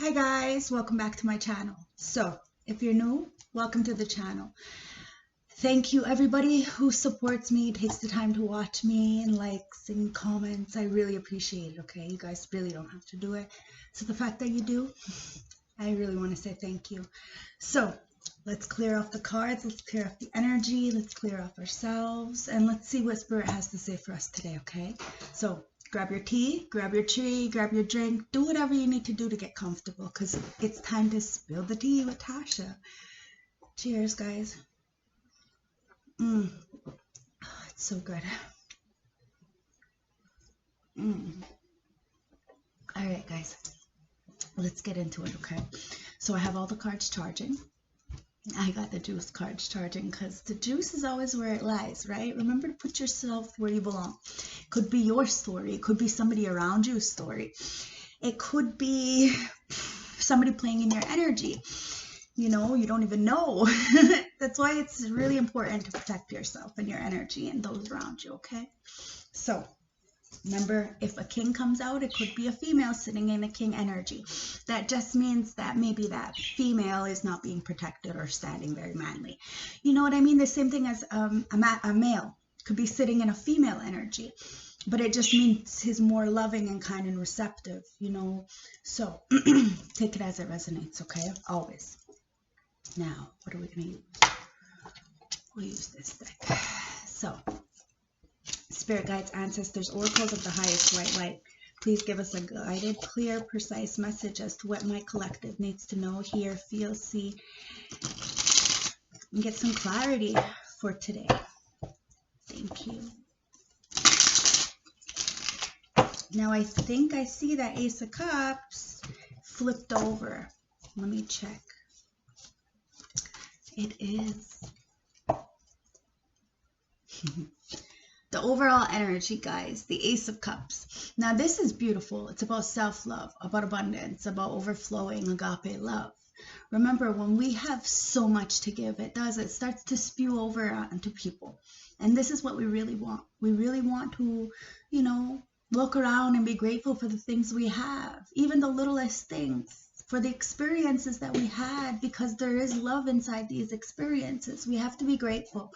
Hi guys, welcome back to my channel. So if you're new, welcome to the channel. Thank you everybody who supports me, takes the time to watch me and likes and comments. I really appreciate it. Okay, you guys really don't have to do it. So the fact that you do, I really want to say thank you. So let's clear off the cards, let's clear off the energy, let's clear off ourselves, and let's see what Spirit has to say for us today. Okay, so grab your tea, grab your tree, grab your drink, do whatever you need to do to get comfortable, because it's time to spill the tea with Tasha. Cheers, guys. Oh, it's so good. All right, guys, let's get into it, okay? So I have all the cards charging. I got the juice cards charging because the juice is always where it lies, right? Remember to put yourself where you belong. It could be your story. It could be somebody around you's story. It could be somebody playing in your energy. You know, you don't even know. That's why it's really important to protect yourself and your energy and those around you, okay? So remember, if a king comes out, it could be a female sitting in a king energy. That just means that maybe that female is not being protected or standing very manly. You know what I mean? The same thing as a male could be sitting in a female energy, but it just means he's more loving and kind and receptive, you know? So take it as it resonates, okay? Always. Now, what are we going to use? We'll use this deck. So, Spirit guides, ancestors, oracles of the highest white light, please give us a guided, clear, precise message as to what my collective needs to know, hear, feel, see, and get some clarity for today. Thank you. Now, I think I see that Ace of Cups flipped over. Let me check. It is. The overall energy, guys, the Ace of Cups. Now, this is beautiful. It's about self-love, about abundance, about overflowing agape love. Remember, when we have so much to give, it starts to spew over onto people. And this is what we really want. We really want to, you know, look around and be grateful for the things we have, even the littlest things, for the experiences that we had, because there is love inside these experiences. We have to be grateful,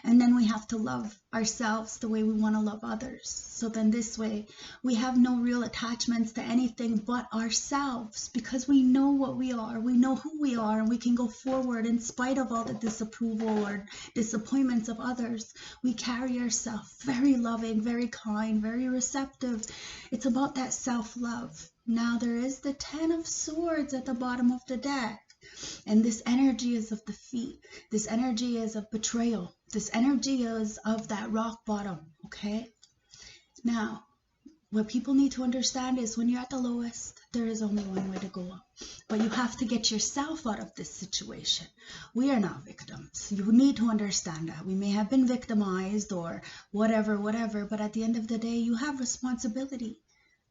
and then we have to love ourselves the way we want to love others. So then this way we have no real attachments to anything but ourselves, because we know what we are, we know who we are, and we can go forward in spite of all the disapproval or disappointments of others. We carry ourselves very loving, very kind, very receptive. It's about that self-love. Now, there is the 10 of Swords at the bottom of the deck. And this energy is of defeat. This energy is of betrayal. This energy is of that rock bottom, okay? Now, what people need to understand is when you're at the lowest, there is only one way to go up. But you have to get yourself out of this situation. We are not victims. You need to understand that. We may have been victimized or whatever, but at the end of the day, you have responsibility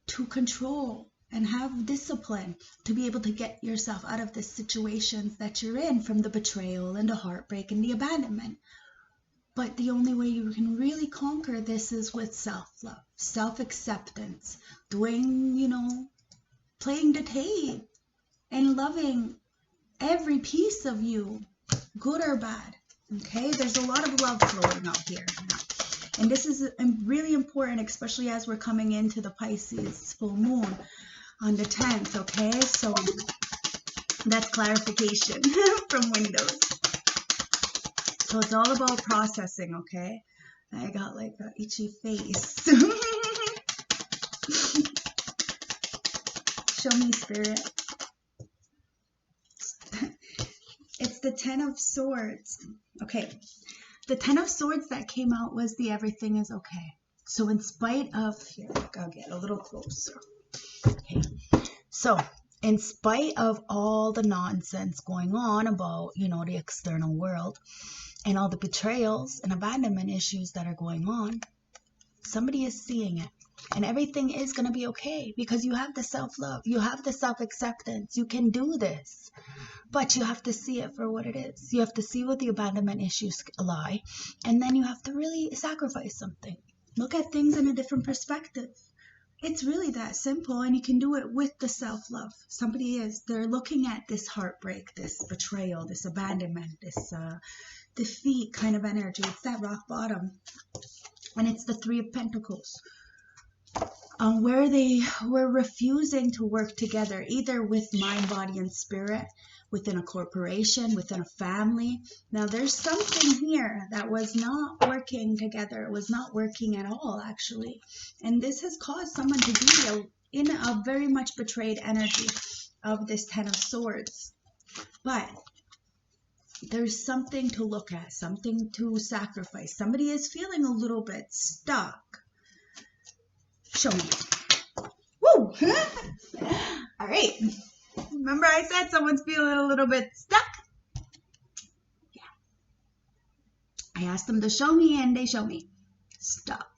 to control and have discipline to be able to get yourself out of the situations that you're in, from the betrayal and the heartbreak and the abandonment. But the only way you can really conquer this is with self-love, self-acceptance, doing, you know, playing the tape and loving every piece of you, good or bad. Okay, there's a lot of love flowing out here now. And this is really important, especially as we're coming into the Pisces full moon on the 10th, okay? So that's clarification from Windows. So it's all about processing, okay? I got like an itchy face. Show me, Spirit. It's the 10 of Swords. Okay. The 10 of Swords that came out was the everything is okay. So in spite of, here, I'll get a little closer. Okay. So in spite of all the nonsense going on about, you know, the external world and all the betrayals and abandonment issues that are going on, somebody is seeing it. And everything is going to be okay, because you have the self-love. You have the self-acceptance. You can do this. But you have to see it for what it is. You have to see what the abandonment issues lie. And then you have to really sacrifice something. Look at things in a different perspective. It's really that simple, and you can do it with the self-love. They're looking at this heartbreak, this betrayal, this abandonment, this defeat kind of energy. It's that rock bottom, and it's the Three of Pentacles. Where they were refusing to work together, either with mind, body, and spirit, within a corporation, within a family. Now, there's something here that was not working together. It was not working at all, actually. And this has caused someone to be in a very much betrayed energy of this Ten of Swords. But there's something to look at, something to sacrifice. Somebody is feeling a little bit stuck. Show me. Woo! All right. Remember I said someone's feeling a little bit stuck? Yeah. I asked them to show me, and they show me. Stuck.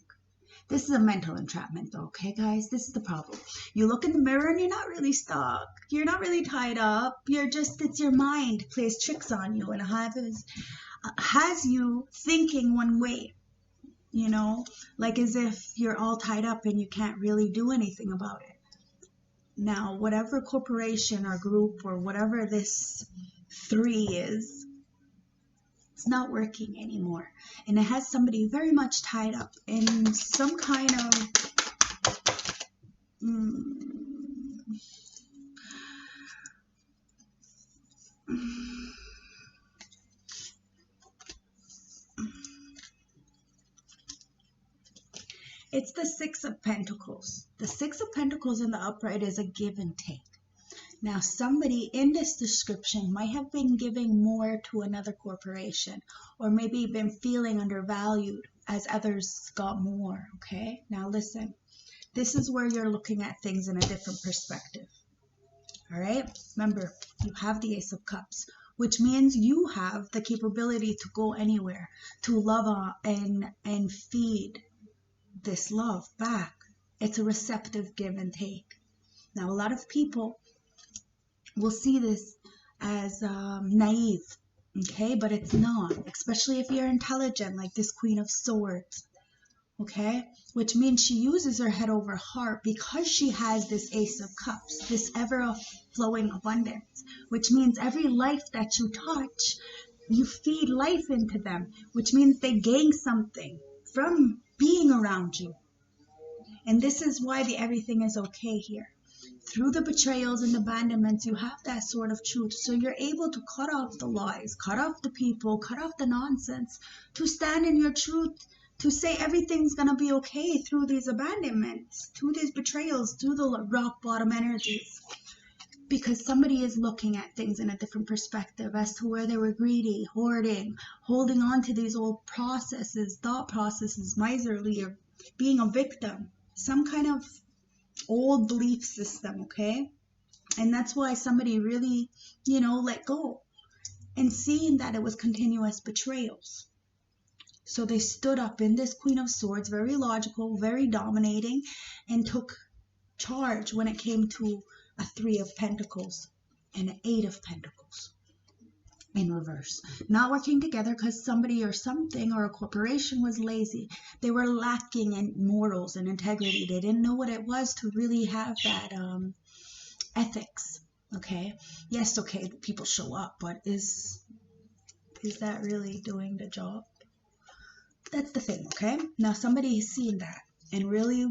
This is a mental entrapment, though, okay, guys? This is the problem. You look in the mirror, and you're not really stuck. You're not really tied up. It's your mind plays tricks on you and has you thinking one way. You know, like as if you're all tied up and you can't really do anything about it. Now, whatever corporation or group or whatever this three is, it's not working anymore. And it has somebody very much tied up in some kind of it's the Six of Pentacles. The Six of Pentacles in the upright is a give and take. Now, somebody in this description might have been giving more to another corporation, or maybe been feeling undervalued as others got more, okay? Now, listen. This is where you're looking at things in a different perspective, all right? Remember, you have the Ace of Cups, which means you have the capability to go anywhere, to love and feed this love back. It's a receptive give and take. Now, a lot of people will see this as naive, okay? But it's not, especially if you're intelligent, like this Queen of Swords, okay? Which means she uses her head over heart because she has this Ace of Cups, this ever-flowing abundance, which means every life that you touch, you feed life into them, which means they gain something from being around you. And this is why the everything is okay here. Through the betrayals and abandonments, you have that sort of truth. So you're able to cut off the lies, cut off the people, cut off the nonsense, to stand in your truth, to say everything's going to be okay through these abandonments, through these betrayals, through the rock bottom energies. Because somebody is looking at things in a different perspective as to where they were greedy, hoarding, holding on to these old processes, thought processes, miserly, or being a victim. Some kind of old belief system, okay? And that's why somebody really, let go. And seeing that it was continuous betrayals. So they stood up in this Queen of Swords, very logical, very dominating, and took charge when it came to a Three of Pentacles and an Eight of Pentacles in reverse. Not working together because somebody or something or a corporation was lazy. They were lacking in morals and integrity. They didn't know what it was to really have that ethics. Okay. Yes, okay, people show up, but is that really doing the job? That's the thing, okay? Now somebody has seen that and really,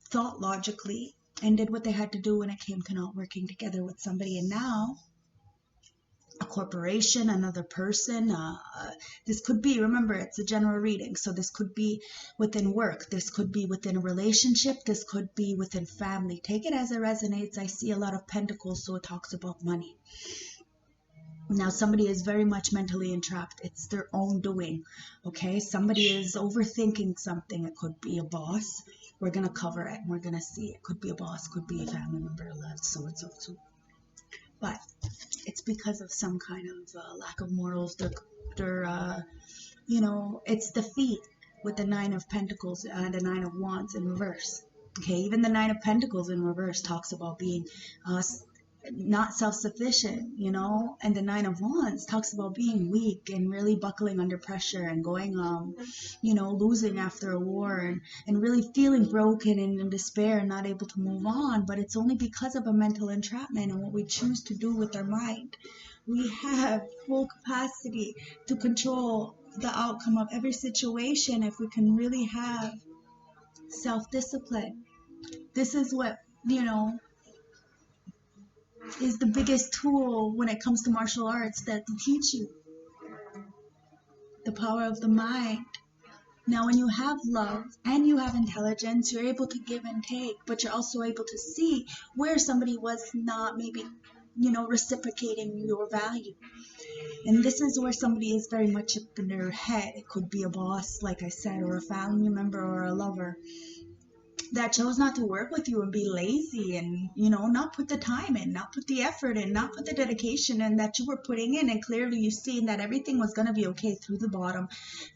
thought logically and did what they had to do when it came to not working together with somebody. And now a corporation, another person, this could be, remember, it's a general reading. So this could be within work. This could be within a relationship. This could be within family. Take it as it resonates. I see a lot of pentacles, so it talks about money. Now, somebody is very much mentally entrapped. It's their own doing, okay? Somebody is overthinking something. It could be a boss. We're going to cover it, and we're going to see. It could be a boss, could be a family member, so and so. But it's because of some kind of lack of morals. They're it's defeat with the Nine of Pentacles and the Nine of Wands in reverse. Okay, even the Nine of Pentacles in reverse talks about being not self-sufficient, you know. And the Nine of Wands talks about being weak and really buckling under pressure and going, you know, losing after a war, and really feeling broken and in despair and not able to move on. But it's only because of a mental entrapment and what we choose to do with our mind. We have full capacity to control the outcome of every situation if we can really have self-discipline. This is what, you know, is the biggest tool when it comes to martial arts, that to teach you the power of the mind. Now, when you have love and you have intelligence, you're able to give and take, but you're also able to see where somebody was not maybe, you know, reciprocating your value. And this is where somebody is very much up in their head. It could be a boss, like I said, or a family member or a lover that chose not to work with you and be lazy and, you know, not put the time in, not put the effort in, not put the dedication in that you were putting in. And clearly you've seen that everything was going to be okay through the bottom,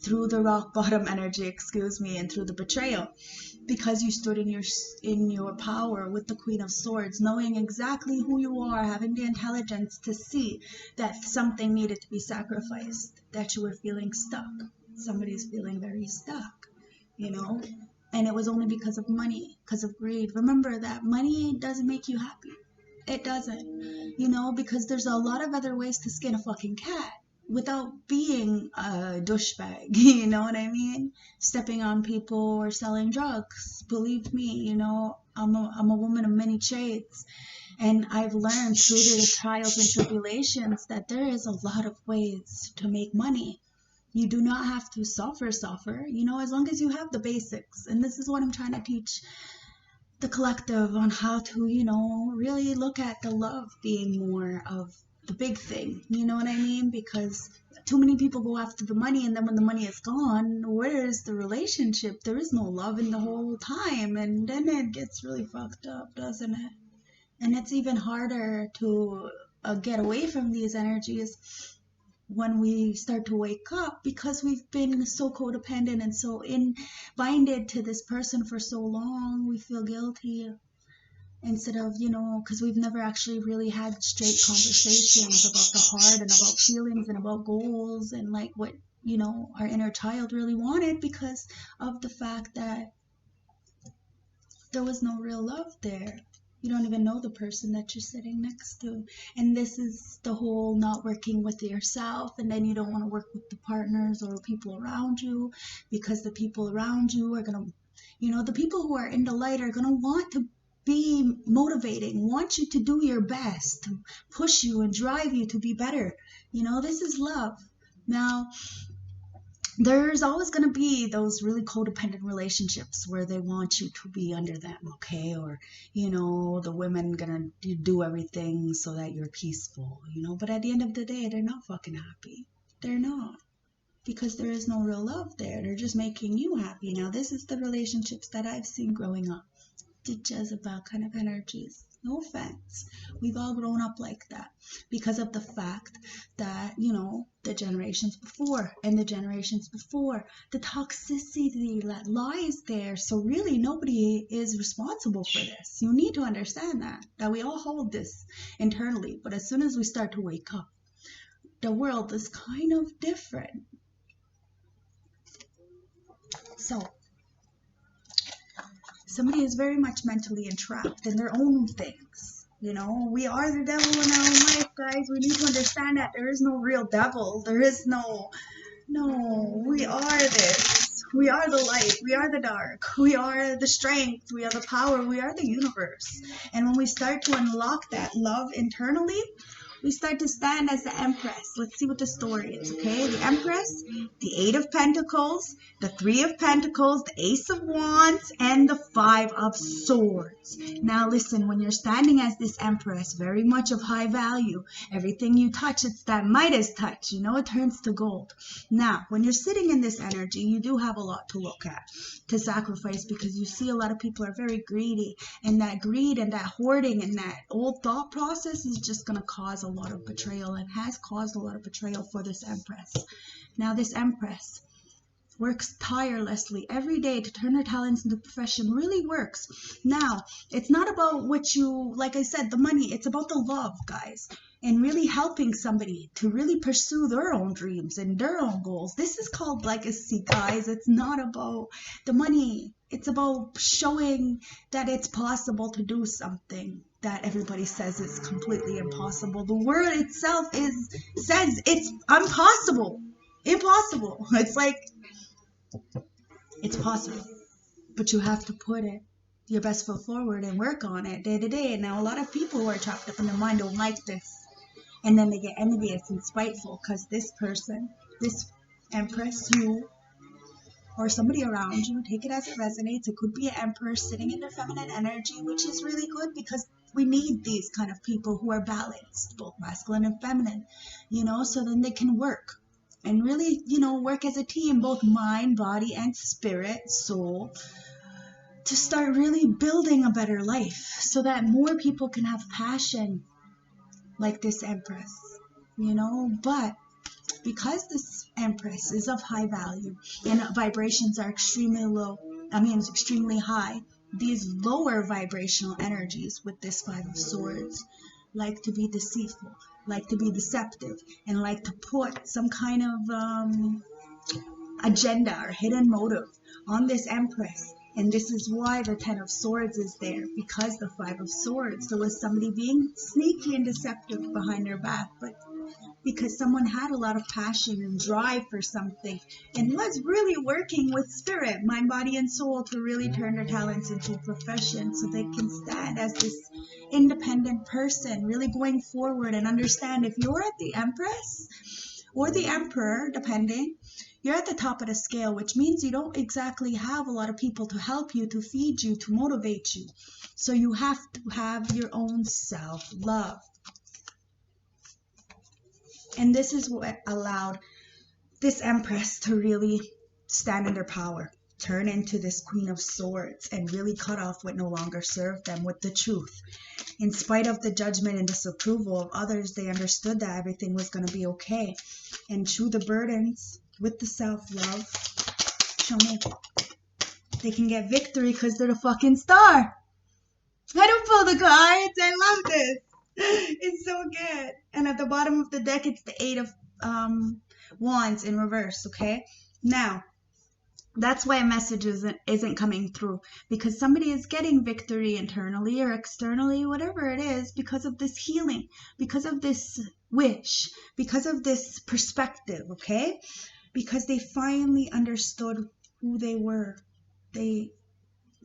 through the rock bottom energy, and through the betrayal, because you stood in your power with the Queen of Swords, knowing exactly who you are, having the intelligence to see that something needed to be sacrificed, that you were feeling stuck. Somebody's feeling very stuck, you know. And it was only because of money, because of greed. Remember that money doesn't make you happy. It doesn't, you know, because there's a lot of other ways to skin a fucking cat without being a douchebag, you know what I mean? Stepping on people or selling drugs. Believe me, you know, I'm a woman of many trades. And I've learned through the trials and tribulations that there is a lot of ways to make money. You do not have to suffer, you know, as long as you have the basics. And this is what I'm trying to teach the collective, on how to, you know, really look at the love being more of the big thing. You know what I mean? Because too many people go after the money, and then when the money is gone, where is the relationship? There is no love in the whole time. And then it gets really fucked up, doesn't it? And it's even harder to get away from these energies when we start to wake up, because we've been so codependent and so binded to this person for so long. We feel guilty instead of, you know, because we've never actually really had straight conversations about the heart and about feelings and about goals and like what, you know, our inner child really wanted, because of the fact that there was no real love there. You don't even know the person that you're sitting next to. And this is the whole not working with yourself. And then you don't want to work with the partners or people around you, because the people around you are going to, you know, the people who are in the light are going to want to be motivating, want you to do your best, to push you and drive you to be better. You know, this is love. Now, there's always going to be those really codependent relationships where they want you to be under them, okay? Or, you know, the women going to do everything so that you're peaceful, you know? But at the end of the day, they're not fucking happy. They're not. Because there is no real love there. They're just making you happy. Now, this is the relationships that I've seen growing up. The Jezebel kind of energies. No offense. We've all grown up like that because of the fact that, you know, the generations before and the generations before, the toxicity that lies there. So really nobody is responsible for this. You need to understand that we all hold this internally. But as soon as we start to wake up, the world is kind of different. So somebody is very much mentally entrapped in their own things. You know, we are the devil in our own life, guys. We need to understand that there is no real devil. There is no, we are this. We are the light. We are the dark. We are the strength. We are the power. We are the universe. And when we start to unlock that love internally, we start to stand as the Empress. Let's see what the story is, okay? The Empress, the Eight of Pentacles, the Three of Pentacles, the Ace of Wands, and the Five of Swords. Now listen, when you're standing as this Empress, very much of high value, everything you touch, it's that Midas touch, you know, it turns to gold. Now, when you're sitting in this energy, you do have a lot to look at, to sacrifice, because you see a lot of people are very greedy, and that greed and that hoarding and that old thought process is just going to cause a lot of betrayal, and has caused a lot of betrayal for this Empress. Now this Empress, works tirelessly every day to turn their talents into profession, really works. Now, it's not about what you, like I said, the money. It's about the love, guys, and really helping somebody to really pursue their own dreams and their own goals. This is called legacy, guys. It's not about the money. It's about showing that it's possible to do something that everybody says is completely impossible. The word itself says it's impossible. Impossible. It's like, it's possible, but you have to put your best foot forward and work on it day to day. And now a lot of people who are trapped up in their mind don't like this, and then they get envious and spiteful because this person, this Empress, you or somebody around you, take it as it resonates. It could be an Empress sitting in their feminine energy, which is really good because we need these kind of people who are balanced, both masculine and feminine, so then they can work and really, work as a team, both mind, body, and spirit, soul, to start really building a better life so that more people can have passion like this Empress, but because this Empress is of high value and vibrations are extremely low, it's extremely high, these lower vibrational energies with this Five of Swords like to be deceitful, like to be deceptive, and like to put some kind of agenda or hidden motive on this Empress. And this is why the Ten of Swords is there, because the Five of Swords. There was somebody being sneaky and deceptive behind their back, but because someone had a lot of passion and drive for something and was really working with spirit, mind, body, and soul to really turn their talents into a profession so they can stand as this independent person, really going forward and understand if you're at the Empress or the Emperor, depending, you're at the top of the scale, which means you don't exactly have a lot of people to help you, to feed you, to motivate you. So you have to have your own self-love. And this is what allowed this Empress to really stand in their power, turn into this Queen of Swords, and really cut off what no longer served them with the truth. In spite of the judgment and disapproval of others, they understood that everything was going to be okay. And through the burdens, with the self-love, show me, they can get victory because they're the fucking star. I don't pull the cards. I love this. It's so good. And at the bottom of the deck, it's the Eight of Wands in reverse, okay? Now, that's why a message isn't coming through, because somebody is getting victory internally or externally, whatever it is, because of this healing, because of this wish, because of this perspective, okay? Because they finally understood who they were.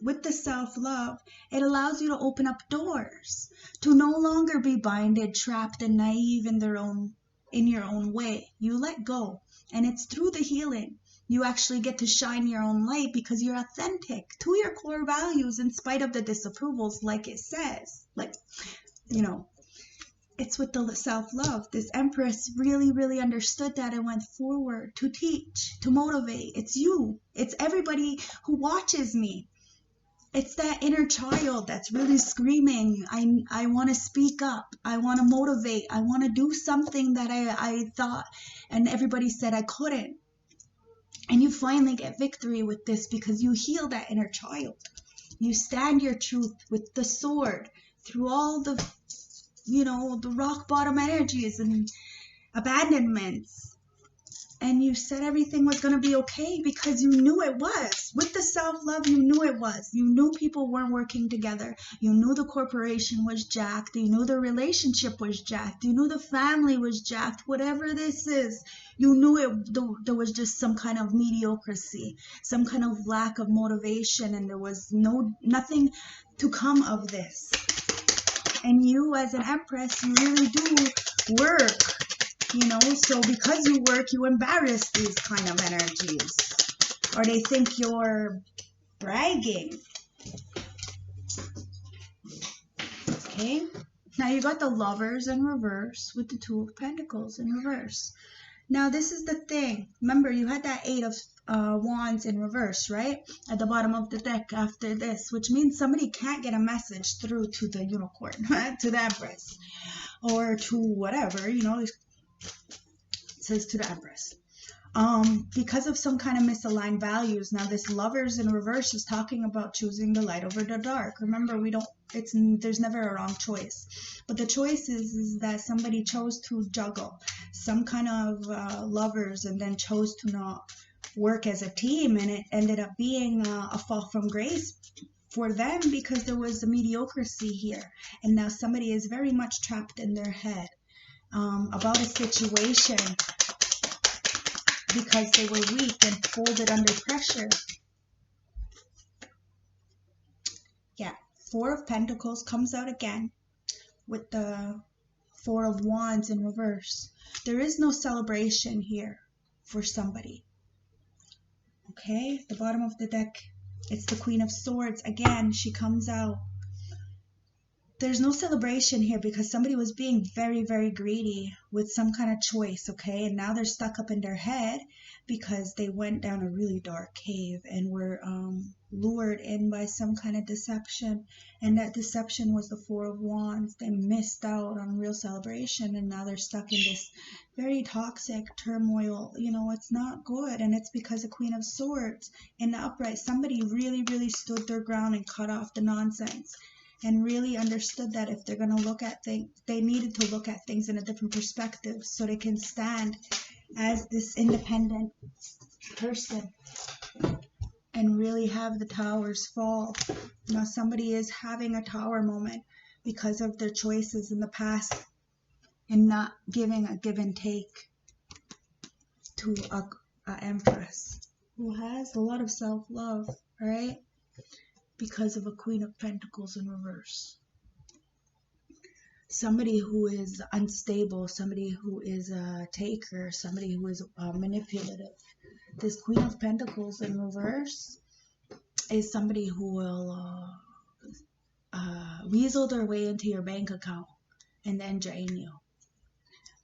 With the self-love, it allows you to open up doors, to no longer be binded, trapped, and naive in your own way. You let go, and it's through the healing you actually get to shine your own light because you're authentic to your core values in spite of the disapprovals, like it says. It's with the self-love. This Empress really, really understood that and went forward to teach, to motivate. It's you. It's everybody who watches me. It's that inner child that's really screaming, I want to speak up. I want to motivate. I want to do something that I thought and everybody said I couldn't. And you finally get victory with this because you heal that inner child. You stand your truth with the sword through all the, the rock bottom energies and abandonments. And you said everything was going to be okay because you knew it was. With the self-love, you knew it was. You knew people weren't working together. You knew the corporation was jacked. You knew the relationship was jacked. You knew the family was jacked. Whatever this is, you knew there was just some kind of mediocrity, some kind of lack of motivation, and there was nothing to come of this. And you, as an Empress, you really do work. So because you work, you embarrass these kind of energies. Or they think you're bragging. Okay? Now you got the Lovers in reverse with the Two of Pentacles in reverse. Now this is the thing. Remember, you had that Eight of Wands in reverse, right? At the bottom of the deck after this, which means somebody can't get a message through to the Unicorn, to the Empress, or to whatever, it says to the Empress. Because of some kind of misaligned values. Now this Lovers in reverse is talking about choosing the light over the dark. Remember, there's never a wrong choice, but the choice is that somebody chose to juggle some kind of lovers and then chose to not work as a team, and it ended up being a fall from grace for them because there was a mediocrity here, and now somebody is very much trapped in their head about a situation because they were weak and folded under pressure. Yeah, Four of Pentacles comes out again with the Four of Wands in reverse. There is no celebration here for somebody. Okay, the bottom of the deck, it's the Queen of Swords. Again, she comes out. There's no celebration here because somebody was being very, very greedy with some kind of choice, okay? And now they're stuck up in their head because they went down a really dark cave and were lured in by some kind of deception. And that deception was the Four of Wands. They missed out on real celebration, and now they're stuck in this very toxic turmoil. You know, it's not good, and it's because of Queen of Swords in the upright. Somebody really, really stood their ground and cut off the nonsense, and really understood that if they're going to look at things, they needed to look at things in a different perspective so they can stand as this independent person and really have the towers fall. Now somebody is having a tower moment because of their choices in the past and not giving a give and take to a Empress who has a lot of self-love, right? Because of a Queen of Pentacles in reverse. Somebody who is unstable, somebody who is a taker, somebody who is manipulative. This Queen of Pentacles in reverse is somebody who will weasel their way into your bank account and then drain you.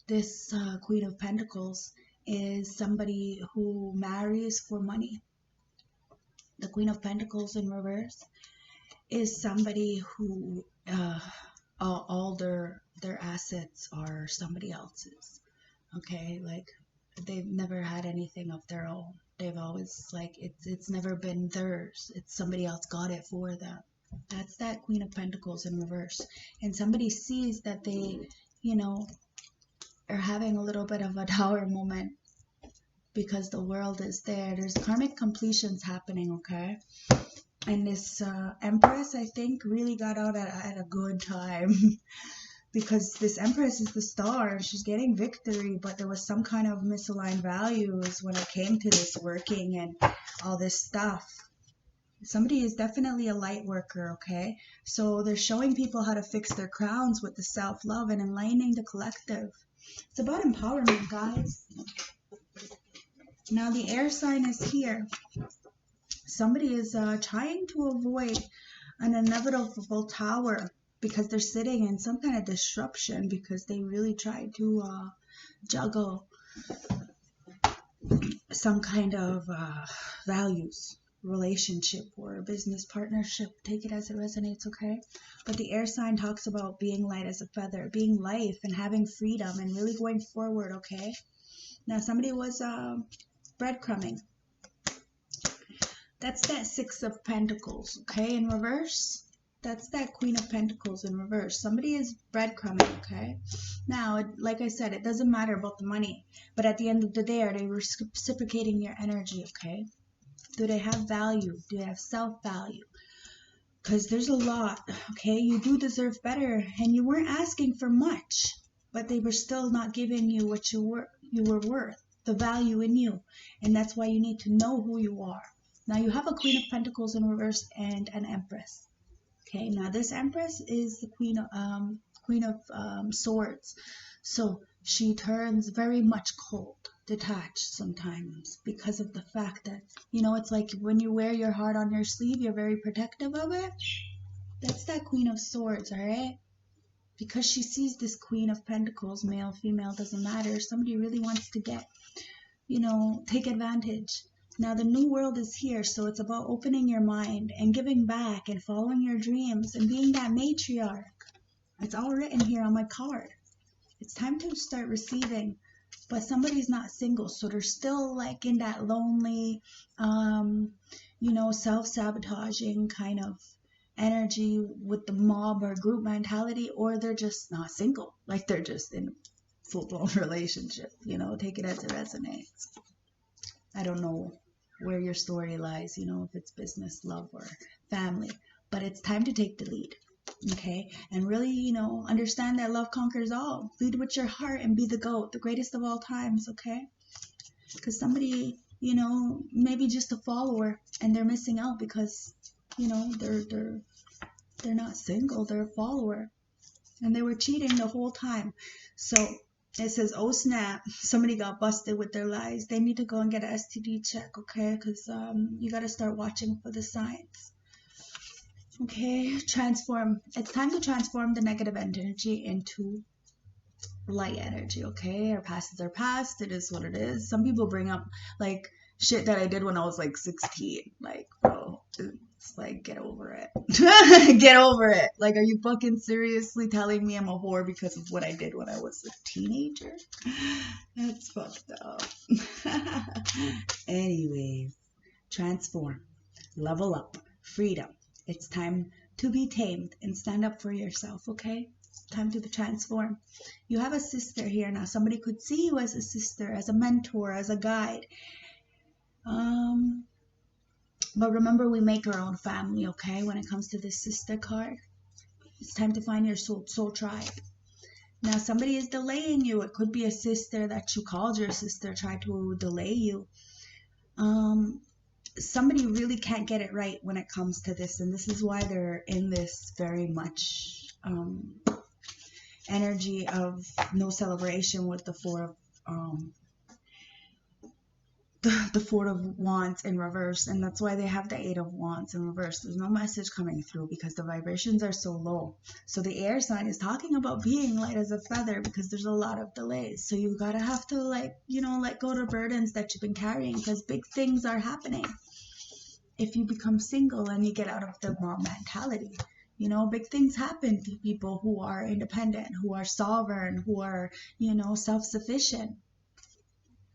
This Queen of Pentacles is somebody who marries for money. The Queen of Pentacles in reverse is somebody who all their assets are somebody else's. Okay, like they've never had anything of their own. They've always, like, it's never been theirs. It's somebody else got it for them. That's that Queen of Pentacles in reverse. And somebody sees that they, you know, are having a little bit of a tower moment because the world is there. There's karmic completions happening, okay? And this Empress, I think, really got out at a good time because this Empress is the star. She's getting victory, but there was some kind of misaligned values when it came to this working and all this stuff. Somebody is definitely a light worker, okay? So they're showing people how to fix their crowns with the self-love and enlightening the collective. It's about empowerment, guys. Now the air sign is here. Somebody is trying to avoid an inevitable tower because they're sitting in some kind of disruption because they really tried to juggle some kind of values, relationship or business partnership. Take it as it resonates, okay? But the air sign talks about being light as a feather, being life and having freedom and really going forward, okay? Now somebody was breadcrumbing. That's that Six of Pentacles, okay, in reverse. That's that Queen of Pentacles in reverse. Somebody is breadcrumbing, okay? Now, like I said, it doesn't matter about the money. But at the end of the day, are they reciprocating your energy, okay? Do they have value? Do they have self-value? Because there's a lot, okay? You do deserve better. And you weren't asking for much. But they were still not giving you what you were worth. The value in you. And that's why you need to know who you are. Now you have a Queen of Pentacles in reverse and an Empress. Okay, now this Empress is the Queen of Swords. So she turns very much cold, detached sometimes because of the fact that, you know, it's like when you wear your heart on your sleeve, you're very protective of it. That's that Queen of Swords, all right? Because she sees this Queen of Pentacles, male, female, doesn't matter. Somebody really wants to get, you know, take advantage. Now the new world is here, so it's about opening your mind and giving back and following your dreams and being that matriarch. It's all written here on my card. It's time to start receiving but somebody's not single, so they're still like in that lonely, self-sabotaging kind of energy with the mob or group mentality, or they're just not single, like they're just in full-blown relationship. Take it as it resonates. I don't know where your story lies, if it's business, love, or family, but it's time to take the lead. Okay, and really, understand that love conquers all. Lead with your heart and be the GOAT, the greatest of all times. Okay, because somebody, maybe just a follower, and they're missing out because, they're not single, they're a follower, and they were cheating the whole time. So it says, oh snap, somebody got busted with their lies. They need to go and get an STD check. Okay, because you got to start watching for the signs. Okay, transform. It's time to transform the negative energy into light energy. Okay, our past is our past. It is what it is. Some people bring up like shit that I did when I was like 16. Like, bro, it's like, get over it. Get over it. Like, are you fucking seriously telling me I'm a whore because of what I did when I was a teenager? That's fucked up. Anyways, transform, level up, freedom. It's time to be tamed and stand up for yourself, okay? Time to transform. You have a sister here now. Somebody could see you as a sister, as a mentor, as a guide. But remember, we make our own family, okay? When it comes to this sister card, it's time to find your soul tribe. Now, somebody is delaying you. It could be a sister that you called your sister, tried to delay you. Somebody really can't get it right when it comes to this, and this is why they're in this very much energy of no celebration with the Four of Wands in reverse, and that's why they have the Eight of Wands in reverse. There's no message coming through because the vibrations are so low. So the air sign is talking about being light as a feather because there's a lot of delays. So you gotta have to let go of the burdens that you've been carrying, because big things are happening. If you become single and you get out of the mom mentality, big things happen to people who are independent, who are sovereign, who are, self-sufficient.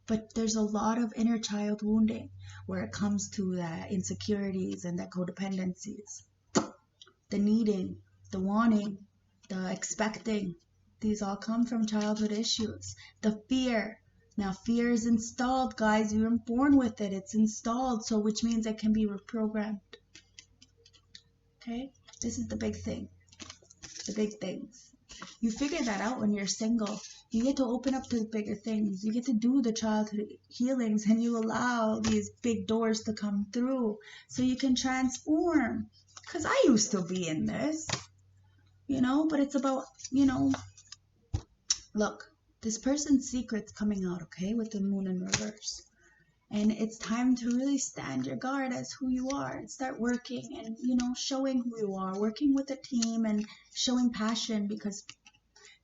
But there's a lot of inner child wounding where it comes to the insecurities and the codependencies. The needing, the wanting, the expecting. These all come from childhood issues. The fear. Now, fear is installed, guys. You weren't born with it. It's installed, so which means it can be reprogrammed. Okay? This is the big thing. The big things. You figure that out when you're single. You get to open up to the bigger things. You get to do the childhood healings, and you allow these big doors to come through so you can transform. Because I used to be in this, but it's about, look. This person's secret's coming out, okay, with the moon in reverse. And it's time to really stand your guard as who you are and start working and, showing who you are, working with a team and showing passion, because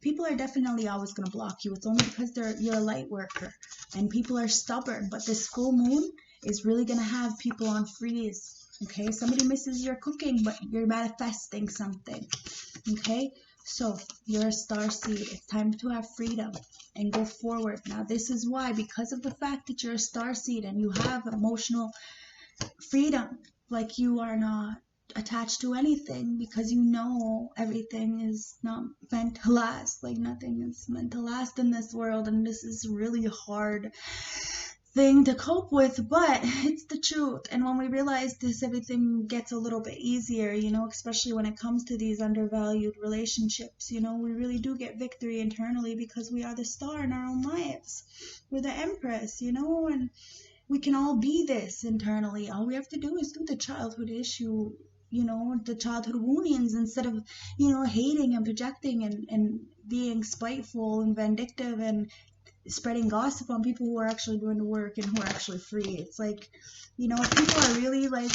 people are definitely always going to block you. It's only because you're a light worker and people are stubborn. But this full moon is really going to have people on freeze, okay? Somebody misses your cooking, but you're manifesting something, okay? So you're a star seed. It's time to have freedom and go forward. Now, this is why, because of the fact that you're a star seed and you have emotional freedom, like you are not attached to anything, because everything is not meant to last. Like nothing is meant to last in this world, and this is really hard thing to cope with, but it's the truth. And when we realize this, everything gets a little bit easier, especially when it comes to these undervalued relationships. We really do get victory internally because we are the star in our own lives. We're the Empress, and we can all be this internally. All we have to do is do the childhood issue, the childhood woundings, instead of, hating and projecting and being spiteful and vindictive and spreading gossip on people who are actually doing the work and who are actually free. It's like, if people are really like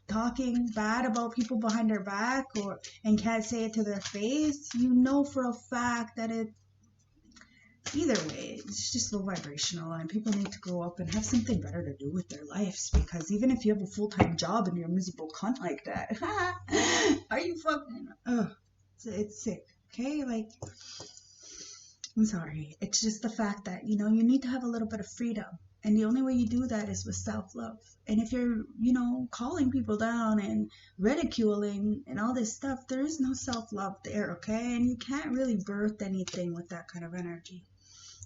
talking bad about people behind their back and can't say it to their face, for a fact that either way, it's just low vibrational, and people need to grow up and have something better to do with their lives, because even if you have a full-time job and you're a miserable cunt like that, are you fucking, it's sick, okay? Like, I'm sorry. It's just the fact that, you need to have a little bit of freedom. And the only way you do that is with self-love. And if you're, calling people down and ridiculing and all this stuff, there is no self-love there, okay? And you can't really birth anything with that kind of energy.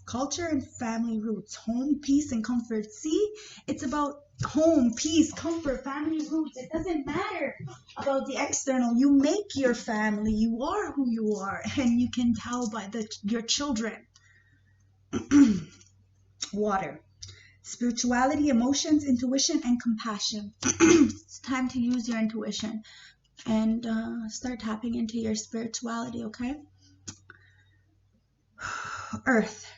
Culture and family roots, home, peace, and comfort. See, it's about home, peace, comfort, family roots. It doesn't matter about the external. You make your family. You are who you are, and you can tell by your children. Water, spirituality, emotions, intuition, and compassion. It's time to use your intuition and start tapping into your spirituality, okay? Earth,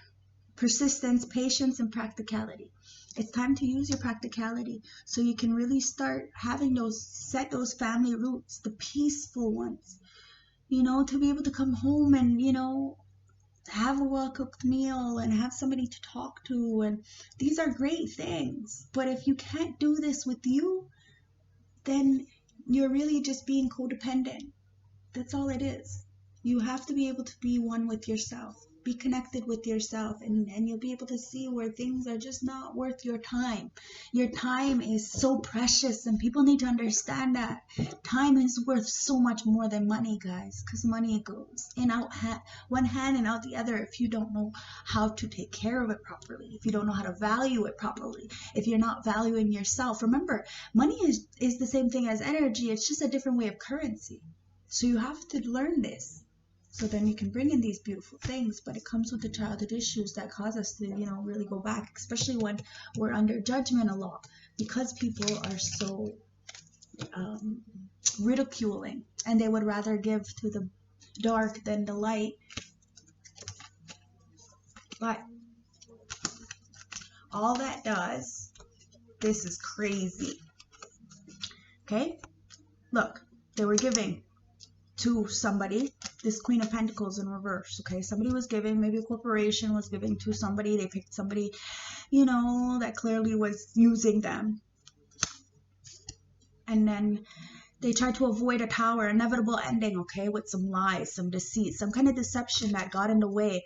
persistence, patience, and practicality. It's time to use your practicality so you can really start having set those family roots, the peaceful ones, to be able to come home and, have a well-cooked meal and have somebody to talk to. And these are great things. But if you can't do this with you, then you're really just being codependent. That's all it is. You have to be able to be one with yourself. Be connected with yourself, and you'll be able to see where things are just not worth your time. Your time is so precious, and people need to understand that. Time is worth so much more than money, guys, because money goes in out one hand and out the other if you don't know how to take care of it properly, if you don't know how to value it properly, if you're not valuing yourself. Remember, money is the same thing as energy. It's just a different way of currency. So you have to learn this. So then you can bring in these beautiful things, but it comes with the childhood issues that cause us to, really go back, especially when we're under judgment a lot, because people are so ridiculing, and they would rather give to the dark than the light. But all that does, this is crazy. Okay? Look, they were giving to somebody, this Queen of Pentacles in reverse, okay? Somebody was giving, maybe a corporation was giving to somebody. They picked somebody, that clearly was using them. And then they tried to avoid a tower, inevitable ending, okay, with some lies, some deceit, some kind of deception that got in the way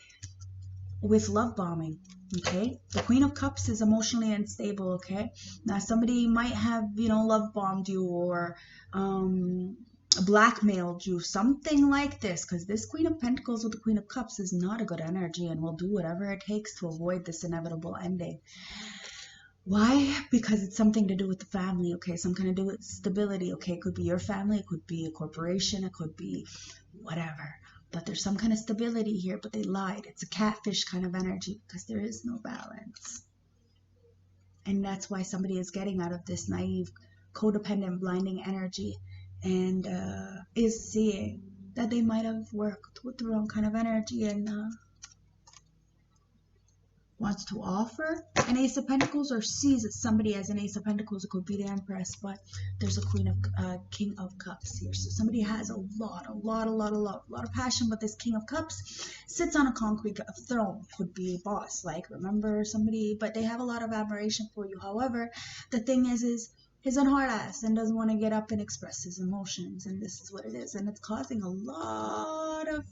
with love bombing, okay? The Queen of Cups is emotionally unstable, okay? Now, somebody might have, love bombed you or blackmailed you, something like this, because this Queen of Pentacles with the Queen of Cups is not a good energy and will do whatever it takes to avoid this inevitable ending. Why? Because it's something to do with the family, okay? Some kind of do with stability, okay? It could be your family, it could be a corporation, it could be whatever. But there's some kind of stability here, but they lied. It's a catfish kind of energy because there is no balance. And that's why somebody is getting out of this naive, codependent, blinding energy and is seeing that they might have worked with the wrong kind of energy and wants to offer an Ace of Pentacles or sees somebody as an Ace of Pentacles. It could be the Empress, but there's a King of Cups here. So somebody has a lot of passion, but this King of Cups sits on a concrete throne. Could be a boss, like, remember somebody, but they have a lot of admiration for you. However, the thing is he's a hard ass and doesn't want to get up and express his emotions, and this is what it is. And it's causing a lot of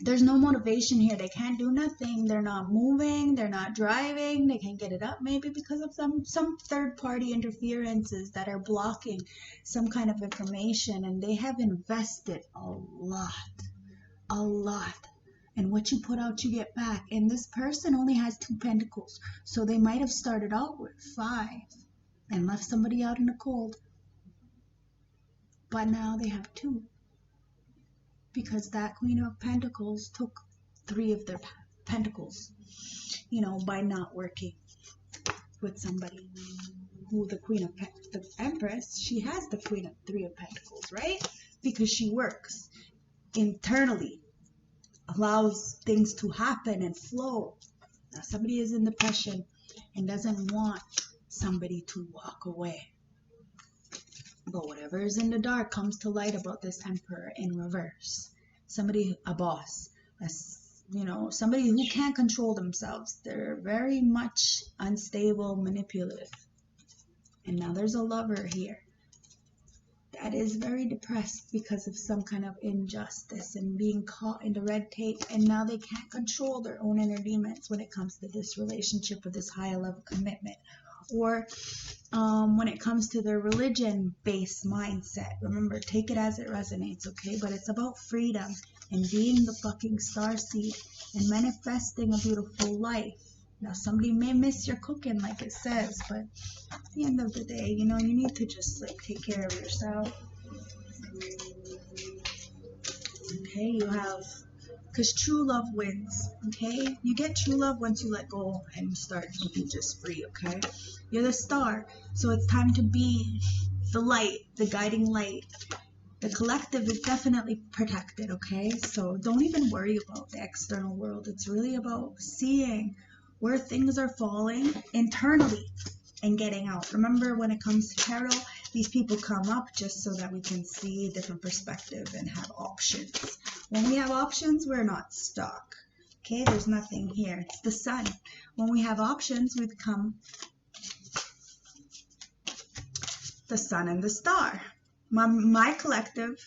there's no motivation here. They can't do nothing. They're not moving. They're not driving. They can't get it up, maybe because of some third-party interferences that are blocking some kind of information. And they have invested a lot. And what you put out, you get back. And this person only has 2 pentacles. So they might have started out with 5 and left somebody out in the cold. But now they have 2. Because that Queen of Pentacles took 3 of their pentacles, by not working with somebody. Who the the Empress, she has the 3 of Pentacles, right? Because she works internally, allows things to happen and flow. Now, somebody is in depression and doesn't want somebody to walk away. But whatever is in the dark comes to light about this Emperor in reverse. Somebody, a boss, somebody who can't control themselves. They're very much unstable, manipulative. And now there's a lover here that is very depressed because of some kind of injustice and being caught in the red tape, and now they can't control their own inner demons when it comes to this relationship with this higher level commitment, or when it comes to their religion-based mindset. Remember, take it as it resonates, okay? But it's about freedom and being the fucking starseed and manifesting a beautiful life. Now, somebody may miss your cooking, like it says, but at the end of the day, you know, you need to just, like, take care of yourself. Okay, you have, because true love wins, okay? You get true love once you let go and start to be just free, okay? You're the star, so it's time to be the light, the guiding light. The collective is definitely protected, okay? So don't even worry about the external world. It's really about seeing where things are falling internally and getting out. Remember, when it comes to tarot, these people come up just so that we can see a different perspective and have options. When we have options, we're not stuck. Okay, there's nothing here. It's the sun. When we have options, we become the sun and the star. My collective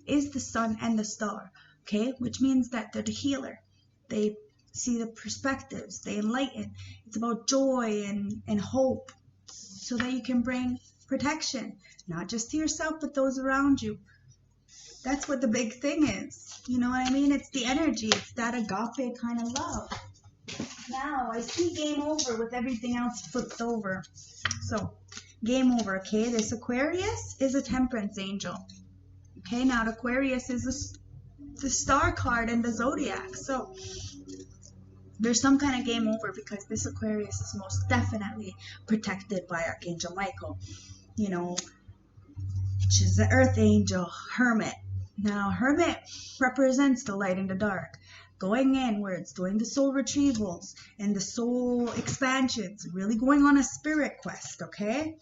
is the sun and the star, okay? Which means that they're the healer. They see the perspectives, they enlighten. It's about joy and hope, so that you can bring protection, not just to yourself, but those around you. That's what the big thing is. You know what I mean? It's the energy. It's that agape kind of love. Now, I see game over with everything else flipped over. So, game over, okay? This Aquarius is a temperance angel. Okay, now Aquarius is the star card in the zodiac. So, there's some kind of game over, because this Aquarius is most definitely protected by Archangel Michael. You know, she's the earth angel, Hermit. Now, Hermit represents the light and the dark, going inwards, doing the soul retrievals and the soul expansions, really going on a spirit quest, okay?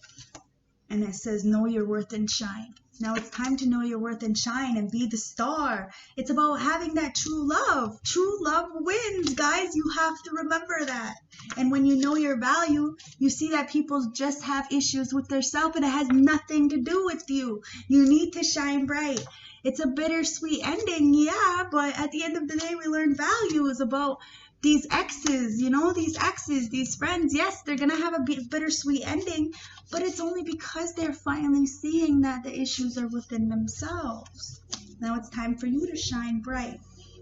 And it says, know your worth and shine. Now it's time to know your worth and shine and be the star. It's about having that true love. True love wins, guys. You have to remember that. And when you know your value, you see that people just have issues with their self, and it has nothing to do with you. You need to shine bright. It's a bittersweet ending, yeah, but at the end of the day, we learn values about these exes, you know, these exes, these friends. Yes, they're going to have a bittersweet ending, but it's only because they're finally seeing that the issues are within themselves. Now it's time for you to shine bright.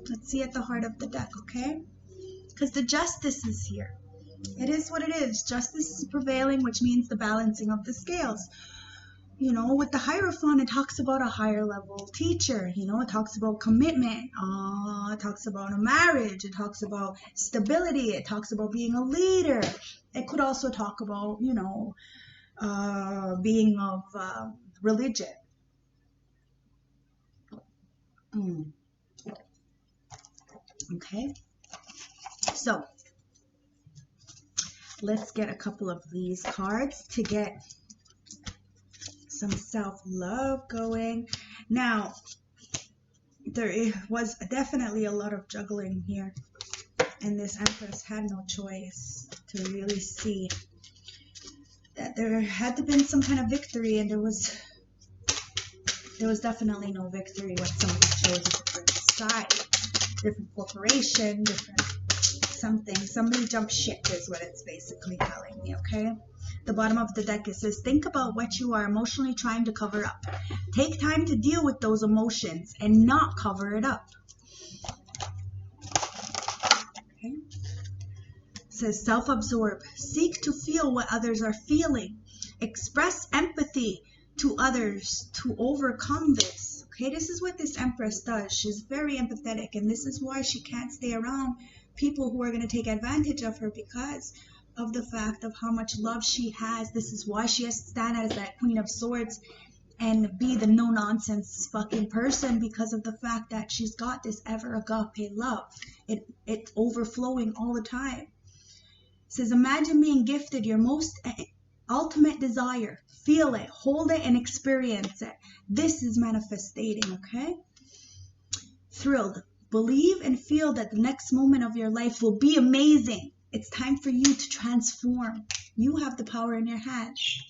Let's see at the heart of the deck, okay? Because the justice is here. It is what it is. Justice is prevailing, which means the balancing of the scales. You know, with the Hierophant, it talks about a higher level teacher. You know, it talks about commitment. It talks about a marriage. It talks about stability. It talks about being a leader. It could also talk about, you know, being of religion. Okay. So, let's get a couple of these cards to get some self-love going. Now, there was definitely a lot of juggling here, and this Empress had no choice to really see that there had to been some kind of victory, and there was definitely no victory when somebody chose a different side, different corporation, different something. Somebody jumped ship is what it's basically telling me, okay? The bottom of the deck, it says, think about what you are emotionally trying to cover up. Take time to deal with those emotions and not cover it up. Okay. It says, self-absorb. Seek to feel what others are feeling. Express empathy to others to overcome this. Okay, this is what this Empress does. She's very empathetic, and this is why she can't stay around people who are going to take advantage of her, because of the fact of how much love she has. This is why she has to stand as that Queen of Swords and be the no-nonsense fucking person, because of the fact that she's got this ever agape love. It's overflowing all the time. It says, imagine being gifted your most ultimate desire. Feel it, hold it, and experience it. This is manifesting, okay? Thrilled. Believe and feel that the next moment of your life will be amazing. It's time for you to transform. You have the power in your hands.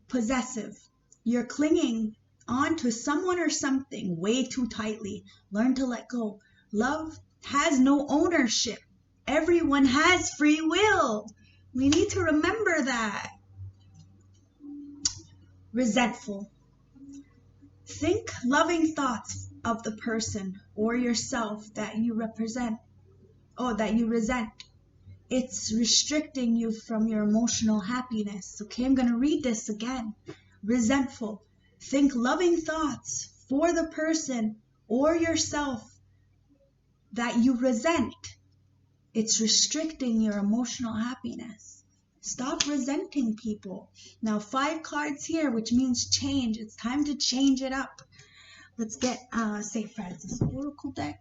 Possessive. You're clinging on to someone or something way too tightly. Learn to let go. Love has no ownership. Everyone has free will. We need to remember that. Resentful. Think loving thoughts of the person or yourself that you represent, or that you resent. It's restricting you from your emotional happiness. Okay, I'm going to read this again. Resentful. Think loving thoughts for the person or yourself that you resent. It's restricting your emotional happiness. Stop resenting people. Now, 5 cards here, which means change. It's time to change it up. Let's get St. Francis Oracle deck.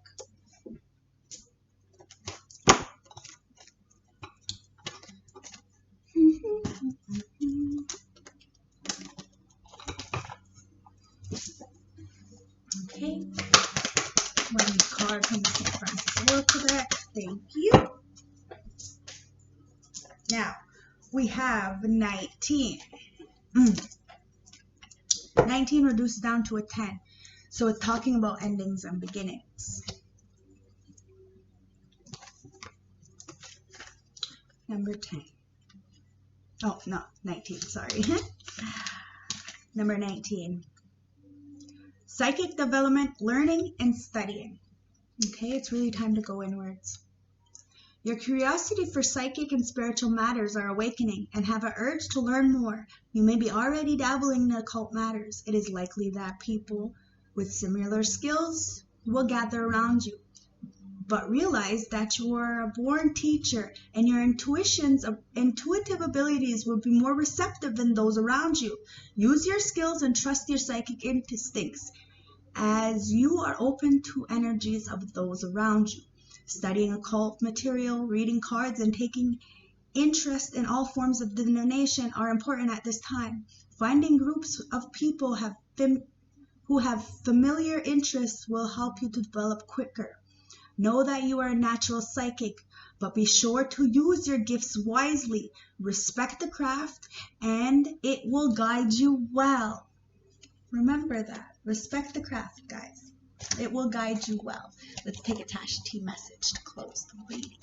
Okay. One card from the St. Francis Oracle deck. Thank you. Now, we have 19. 19 reduced down to a 10. So it's talking about endings and beginnings. Number 10. Oh, no, 19, sorry. Number 19. Psychic development, learning, and studying. Okay, it's really time to go inwards. Your curiosity for psychic and spiritual matters are awakening and have an urge to learn more. You may be already dabbling in occult matters. It is likely that people with similar skills will gather around you. But realize that you are a born teacher and your intuitive abilities will be more receptive than those around you. Use your skills and trust your psychic instincts as you are open to energies of those around you. Studying occult material, reading cards, and taking interest in all forms of divination are important at this time. Finding groups of people who have familiar interests will help you to develop quicker. Know that you are a natural psychic, but be sure to use your gifts wisely. Respect the craft, and it will guide you well. Remember that. Respect the craft, guys. It will guide you well. Let's take a Tash T message to close the reading.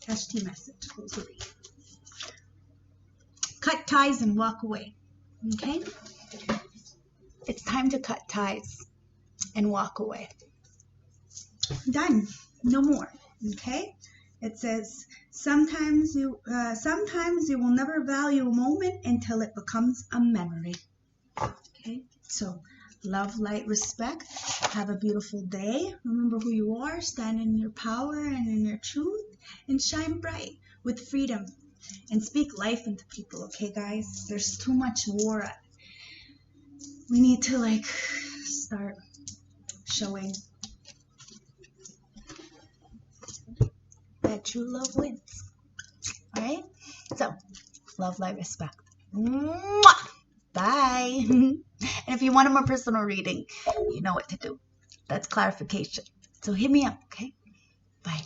Tash T message to close the reading. Cut ties and walk away. Okay? It's time to cut ties and walk away. Done. No more. Okay? It says, sometimes you will never value a moment until it becomes a memory. Okay? So, love, light, respect. Have a beautiful day. Remember who you are. Stand in your power and in your truth. And shine bright with freedom. And speak life into people, okay, guys? There's too much war. We need to, start showing that true love wins. Alright? So, love, light, respect. Mwah! Bye. And if you want a more personal reading, you know what to do. That's clarification. So hit me up, okay? Bye.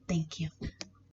Thank you.